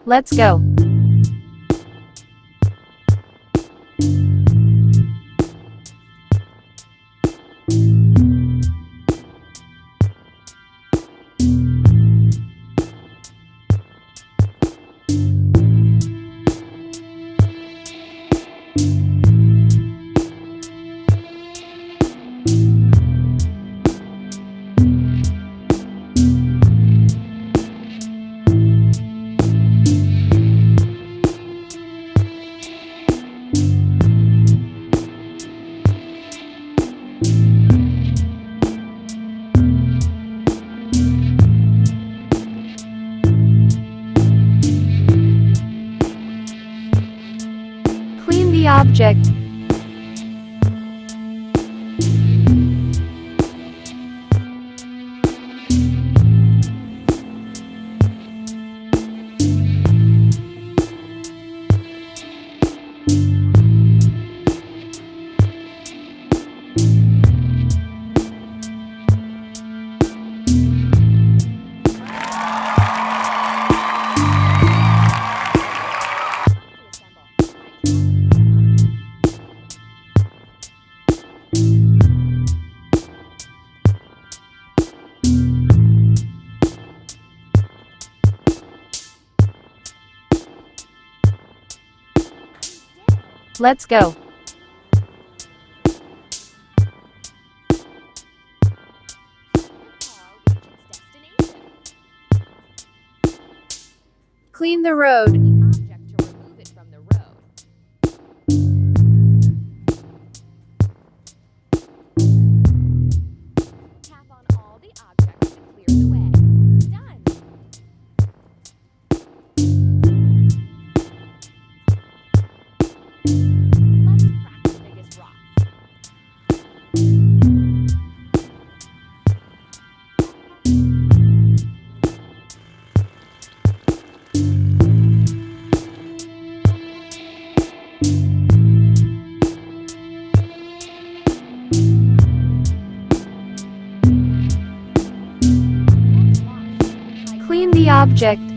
Let's go. Clean the object. Let's go. Clean the road. Object to remove it from the road. Tap on all the objects to clear the way. Done. Let's crack the biggest rock. Clean the object.